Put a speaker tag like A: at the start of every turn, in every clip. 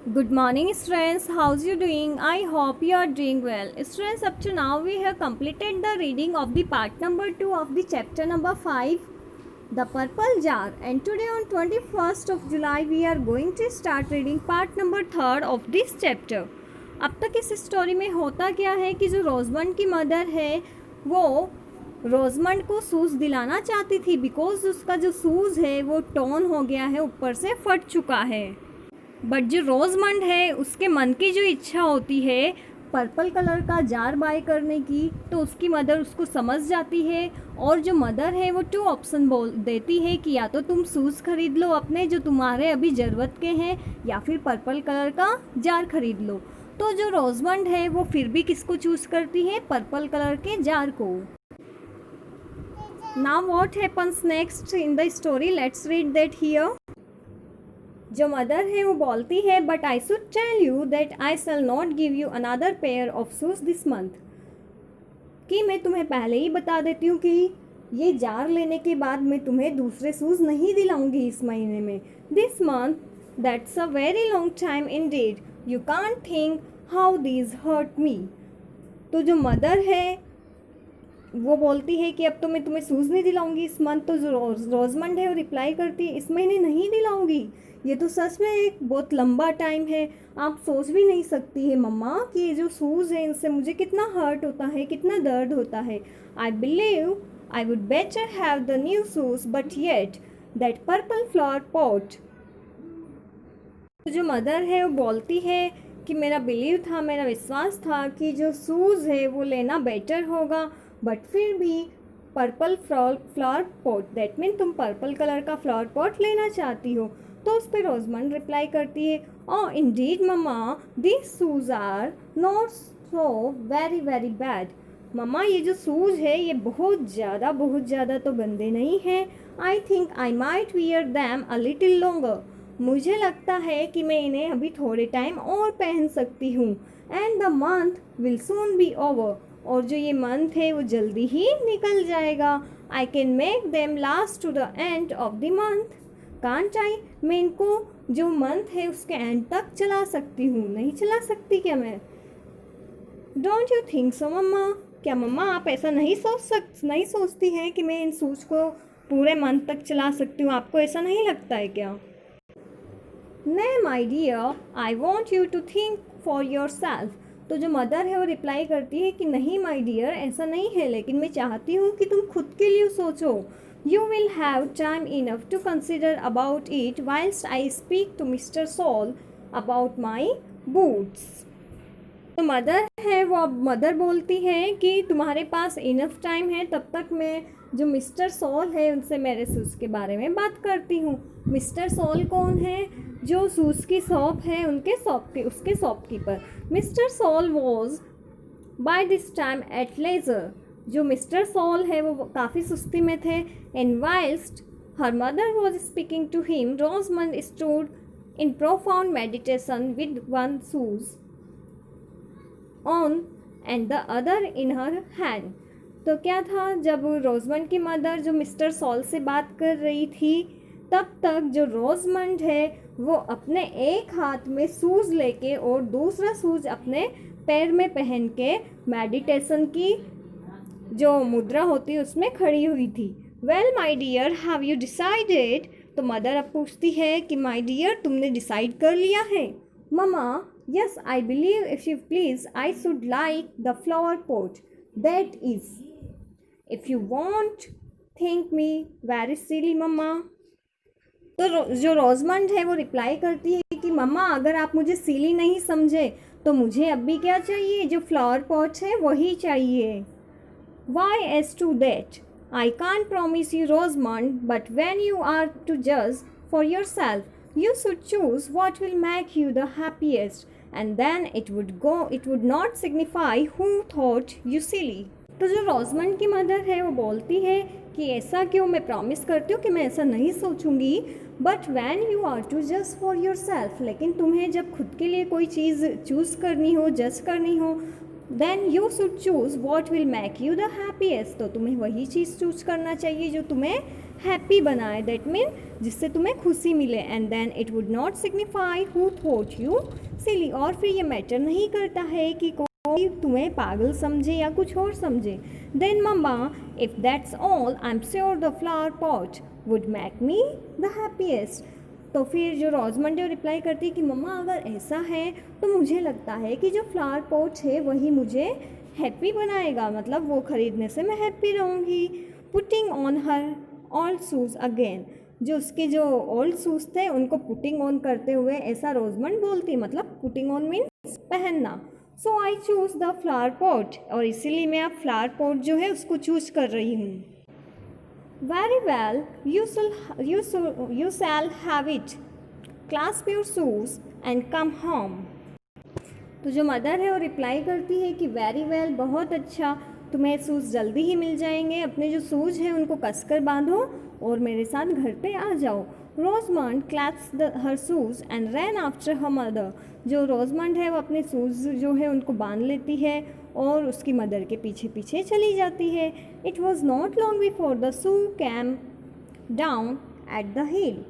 A: Good morning, students. How's you doing? I hope you are doing well. Students, up to now we have completed the reading of the part number 2 of the chapter number 5, The Purple Jar. And today on 21st of July we are going to start reading part number 3 of this chapter. अब तक इस story में होता क्या है कि जो रोजमंड की मदर है वो रोजमंड को शूज़ दिलाना चाहती थी बिकॉज उसका जो शूज़ है वो टॉर्न हो गया है, ऊपर से फट चुका है। बट जो रोजमंड है उसके मन की जो इच्छा होती है पर्पल कलर का जार बाय करने की, तो उसकी मदर उसको समझ जाती है और जो मदर है वो 2 ऑप्शन बोल देती है कि या तो तुम शूज़ खरीद लो अपने जो तुम्हारे अभी ज़रूरत के हैं, या फिर पर्पल कलर का जार खरीद लो। तो जो रोजमंड है वो फिर भी किसको चूज़ करती है? पर्पल कलर के जार को। Now what happens next in the story, let's read that here. जो मदर है वो बोलती है but I should tell you that I shall not give you another pair of shoes this month, कि मैं तुम्हें पहले ही बता देती हूँ कि ये जार लेने के बाद मैं तुम्हें दूसरे शूज़ नहीं दिलाऊंगी इस महीने में। This month, that's a very long time indeed, you can't think how these hurt me. तो जो मदर है वो बोलती है कि अब तो मैं तुम्हें शूज़ नहीं दिलाऊंगी इस मंथ। तो जो रोजमंड है वो रिप्लाई करती है इस महीने नहीं दिलाऊंगी, ये तो सच में एक बहुत लंबा टाइम है, आप सोच भी नहीं सकती है मम्मा कि ये जो शूज़ है इनसे मुझे कितना हर्ट होता है, कितना दर्द होता है। I believe I would better have the new shoes but yet that purple flower pot. जो मदर है वो बोलती है कि मेरा बिलीव था, मेरा विश्वास था कि जो शूज़ है वो लेना बेटर होगा, बट फिर भी purple flower pot, that mean तुम पर्पल कलर का फ्लावर पॉट लेना चाहती हो। तो उस पर रोजमंड रिप्लाई करती है oh indeed mamma, this shoes are not so very very bad. मम्मा ये जो शूज़ है ये बहुत ज़्यादा तो गंदे नहीं हैं। I think I might wear them a little longer, मुझे लगता है कि मैं इन्हें अभी थोड़े टाइम और पहन सकती हूँ। And the month will soon be over, और जो ये मंथ है वो जल्दी ही निकल जाएगा। I can make them last to the end of the month, can't I, मैं इनको जो मंथ है उसके एंड तक चला सकती हूँ, नहीं चला सकती क्या मैं? डोंट यू थिंक सो मम्मा, क्या मम्मा आप ऐसा नहीं सोचती हैं कि मैं इन शूज़ को पूरे मंथ तक चला सकती हूँ? आपको ऐसा नहीं लगता है क्या? नहीं my dear, I want you to think for your self. तो जो मदर है वो रिप्लाई करती है कि नहीं माई डियर, ऐसा नहीं है, लेकिन मैं चाहती हूँ कि तुम खुद के लिए सोचो। You will have time enough to consider about it whilst I speak to mister Saul about my boots. तो मदर है वो अब मदर बोलती है कि तुम्हारे पास इनफ टाइम है, तब तक मैं जो मिस्टर सॉल है उनसे मेरे शूज़ के बारे में बात करती हूँ। मिस्टर सॉल कौन है? जो शूज़ की शॉप है उसके shopkeeper. Mister Sole was by this time at leisure, जो मिस्टर सॉल है वो काफ़ी सुस्ती में थे। And whilst her mother was speaking to him, Rosamond stood in profound meditation with one shoes on and the other in her hand. तो क्या था, जब रोजमंड की मदर जो मिस्टर सॉल से बात कर रही थी तब तक जो रोजमंड है वो अपने एक हाथ में शूज़ लेके और दूसरा शूज़ अपने पैर में पहन के मेडिटेशन की जो मुद्रा होती है उसमें खड़ी हुई थी। Well my dear, have you decided? तो मदर अब पूछती है कि माई डियर तुमने डिसाइड कर लिया है? Mama yes, I believe if you please I should like the flower pot, that is, if you won't think me very silly mama। तो जो रोजमंड है वो रिप्लाई करती है कि मम्मा अगर आप मुझे सिली नहीं समझे तो मुझे अब भी क्या चाहिए, जो फ्लावर पॉट है वही चाहिए। Why as to that, I can't promise you Rosamond, but when you are to judge for yourself, you should choose what will make you the happiest, and then it would not signify who thought you silly। तो जो रोजमंड की mother है वो बोलती है कि ऐसा क्यों, मैं प्रॉमिस करती हूँ कि मैं ऐसा नहीं सोचूंगी, but when you are to जज फॉर योर सेल्फ, लेकिन तुम्हें जब खुद के लिए कोई चीज़ चूज़ करनी हो, जज करनी हो, then you should choose what will make you the happiest, तो तुम्हें वही चीज़ चूज करना चाहिए जो तुम्हें हैप्पी बनाए, दैट मीन जिससे तुम्हें खुशी मिले, and then it would not signify who thought you silly, और फिर ये मैटर नहीं करता है कि कोई तुम्हें पागल समझे या कुछ और समझे। Then mamma if that's all I am sure the flower pot would make me the happiest. तो फिर जो रोजमंड रिप्लाई करती है कि मम्मा अगर ऐसा है तो मुझे लगता है कि जो फ्लावर पॉट है वही मुझे हैप्पी बनाएगा, मतलब वो ख़रीदने से मैं हैप्पी रहूँगी। Putting on her old shoes again, जो उसके जो ओल्ड शूज़ थे उनको पुटिंग ऑन करते हुए ऐसा रोजमंड बोलती, मतलब पुटिंग ऑन मीन्स पहनना। So I choose the flower pot, और इसीलिए मैं अब फ्लावर पॉट जो है उसको चूज़ कर रही हूँ। Very well, you shall have it. Clasp your shoes and come home. तो जो मदर है वो रिप्लाई करती है कि वेरी वेल, बहुत अच्छा, तुम्हें शूज़ जल्दी ही मिल जाएंगे, अपने जो शूज़ हैं उनको कसकर बांधो और मेरे साथ घर पे आ जाओ। Rosamond claps her shoes and ran after her mother, जो रोजमंड है वो अपने शूज़ जो है उनको बांध लेती है और उसकी मदर के पीछे पीछे चली जाती है। It was not long before the shoe came down at the heel.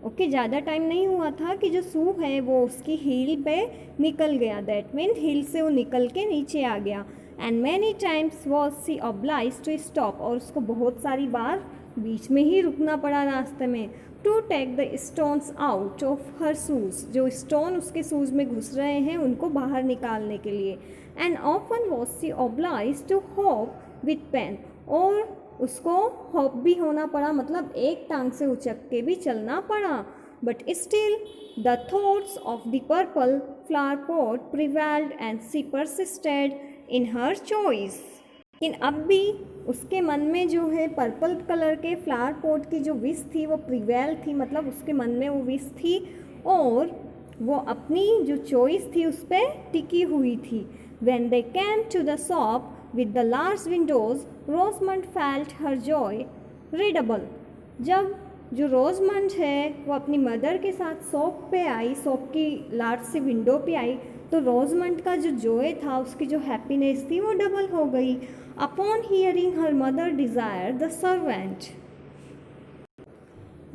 A: Okay, ज़्यादा टाइम नहीं हुआ था कि जो शू है वो उसकी हील पे निकल गया, दैट मीन हील से वो निकल के नीचे आ गया। And many times was she obliged to stop, और उसको बहुत सारी बार बीच में ही रुकना पड़ा रास्ते में। To take the stones out of her shoes, जो स्टोन उसके शूज़ में घुस रहे हैं उनको बाहर निकालने के लिए। And often was she obliged to hop with pain, और उसको हॉप भी होना पड़ा, मतलब एक टांग से उचक के भी चलना पड़ा। But still the thoughts of the purple flower pot prevailed and she persisted in her choice. लेकिन अब भी उसके मन में जो है पर्पल कलर के फ्लावर पॉट की जो विश थी वो प्रिवेल थी, मतलब उसके मन में वो विश थी और वो अपनी जो चॉइस थी उस पर टिकी हुई थी। When they came to the shop with the large windows, Rosamond felt her joy redouble. जब जो रोजमंड है वो अपनी मदर के साथ शॉप पे आई, शॉप की लार्ज सी विंडो पे आई, तो रोजमंड का जो जॉय था, उसकी जो हैप्पीनेस थी वो डबल हो गई। Upon hearing her mother desire the servant,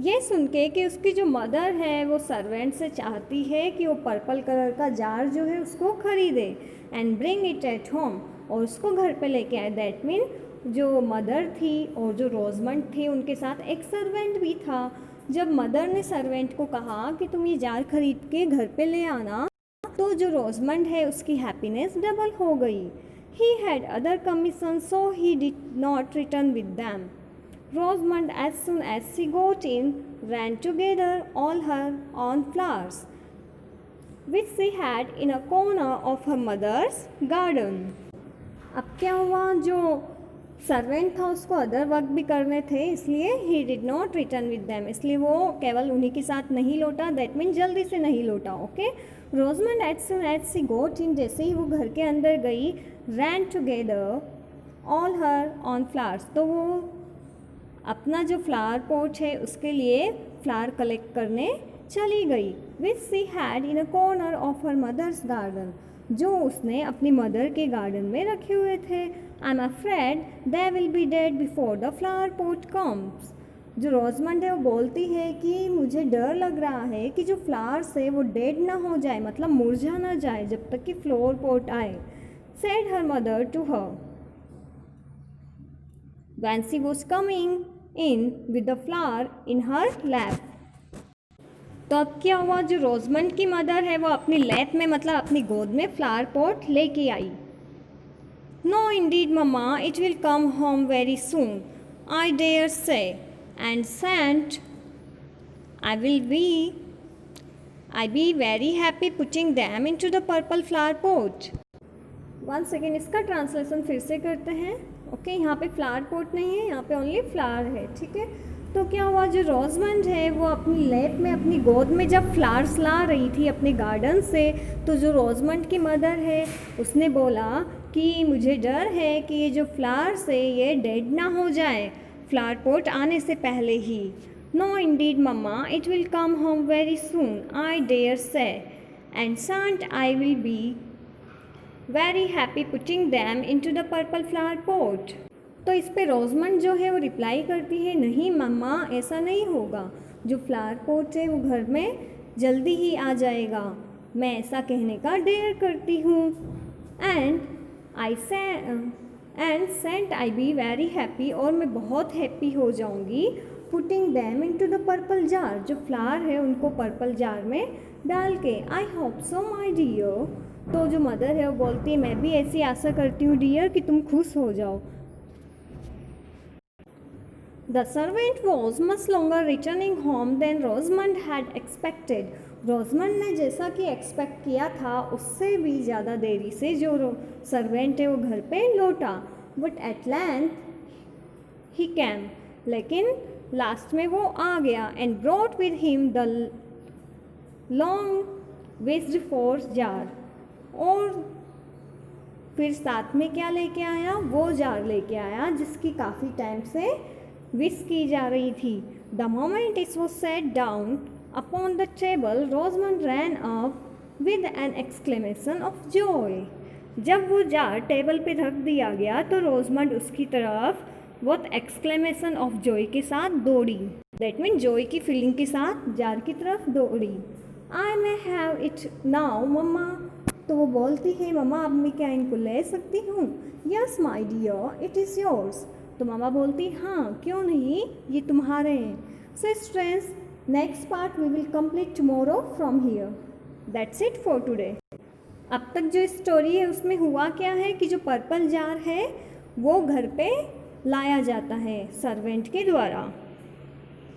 A: ये सुन के कि उसकी जो मदर है वो सर्वेंट से चाहती है कि वो पर्पल कलर का जार जो है उसको ख़रीदे and bring it at home, और उसको घर पे लेके आए। दैट मीन जो मदर थी और जो रोजमंड थी उनके साथ एक सर्वेंट भी था। जब मदर ने सर्वेंट को कहा कि तुम ये जार खरीद के घर पे ले आना, तो जो रोजमंड है उसकी हैप्पीनेस डबल हो गई। He had other commission so he did not return with them. Rosamond, as soon as she got in, ran to gather all her own flowers, which she had in a corner of her mother's garden. अब क्या हुआ, जो servant था उसको other work भी करने थे, इसलिए he did not return with them, इसलिए वो केवल उन्हीं के साथ नहीं लौटा, दैट मीन जल्दी से नहीं लौटा। Okay, Rosamond as soon as she got in, जैसे ही वो घर के अंदर गई, ran together all her on flowers, तो वो अपना जो फ्लावर पॉट है उसके लिए फ्लावर कलेक्ट करने चली गई। Which she had in a corner of her mother's garden, जो उसने अपनी मदर के गार्डन में रखे हुए थे। I am afraid they will be dead before the flower pot comes, जो रोजमंड है वो बोलती है कि मुझे डर लग रहा है कि जो फ्लावर्स है वो डेड ना हो जाए, मतलब मुरझा ना जाए जब तक कि फ्लावर पॉट आए। Said her mother to her when she was coming in with the flower in her lap. तो अब क्या हुआ, जो रोजमंड की मदर है वो अपनी लैप में, मतलब अपनी गोद में फ्लावर पॉट लेके आई। No indeed mamma, it will come home very soon, I dare say, and Saint I be very happy putting them into the purple flower pot. One second, इसका ट्रांसलेशन फिर से करते हैं। ओके, यहाँ पे flower pot नहीं है, यहाँ पे ओनली फ्लावर है, ठीक है। तो क्या हुआ, जो रोजमंड है वो अपनी लैप में, अपनी गोद में जब फ्लावर्स ला रही थी अपने गार्डन से, तो जो रोजमंड की मदर है उसने बोला कि मुझे डर है कि ये जो फ्लावर्स है ये डेड ना हो जाए फ्लावर पॉट आने से पहले ही। No indeed mamma, it will come home very soon, I dare say, and shan't I will be very happy putting them into the purple flower pot. तो इस पे रोजमंड जो है वो रिप्लाई करती है, नहीं मम्मा ऐसा नहीं होगा, जो फ्लावर पॉट है वो घर में जल्दी ही आ जाएगा, मैं ऐसा कहने का डेयर करती हूँ। And Saint I be very happy, और मैं बहुत हैप्पी हो जाऊँगी, putting them into the purple jar, जो फ्लावर है उनको पर्पल जार में डाल के। I hope so my dear, तो जो मदर है वो बोलती है मैं भी ऐसी आशा करती हूँ डियर कि तुम खुश हो जाओ। The servant was much longer returning home than Rosamond had expected. रोजमंड ने जैसा कि एक्सपेक्ट किया था उससे भी ज़्यादा देरी से जो सर्वेंट है वो घर पे लौटा। But at length he cam, लेकिन लास्ट में वो आ गया। And brought with him the long wished for jar, और फिर साथ में क्या लेके आया, वो जार लेके आया जिसकी काफ़ी टाइम से विश की जा रही थी। The moment it was set down upon the table Rosamond ran up with an exclamation of joy. जब वो जार टेबल पे रख दिया गया तो रोजमंड उसकी तरफ बहुत एक्सक्लेमेशन ऑफ जॉय के साथ दौड़ी, दैट मीन जॉय की फीलिंग के साथ जार की तरफ दौड़ी। आई मे हैव इट नाउ मम्मा, तो वो बोलती है मम्मा अब मैं क्या इनको ले सकती हूँ। Yes my dear it is yours, तो मामा बोलती हाँ क्यों नहीं, ये तुम्हारे हैं। So students, next part we will complete tomorrow from here. That's it for today. अब तक जो स्टोरी है उसमें हुआ क्या है कि जो पर्पल जार है वो घर पे लाया जाता है सर्वेंट के द्वारा।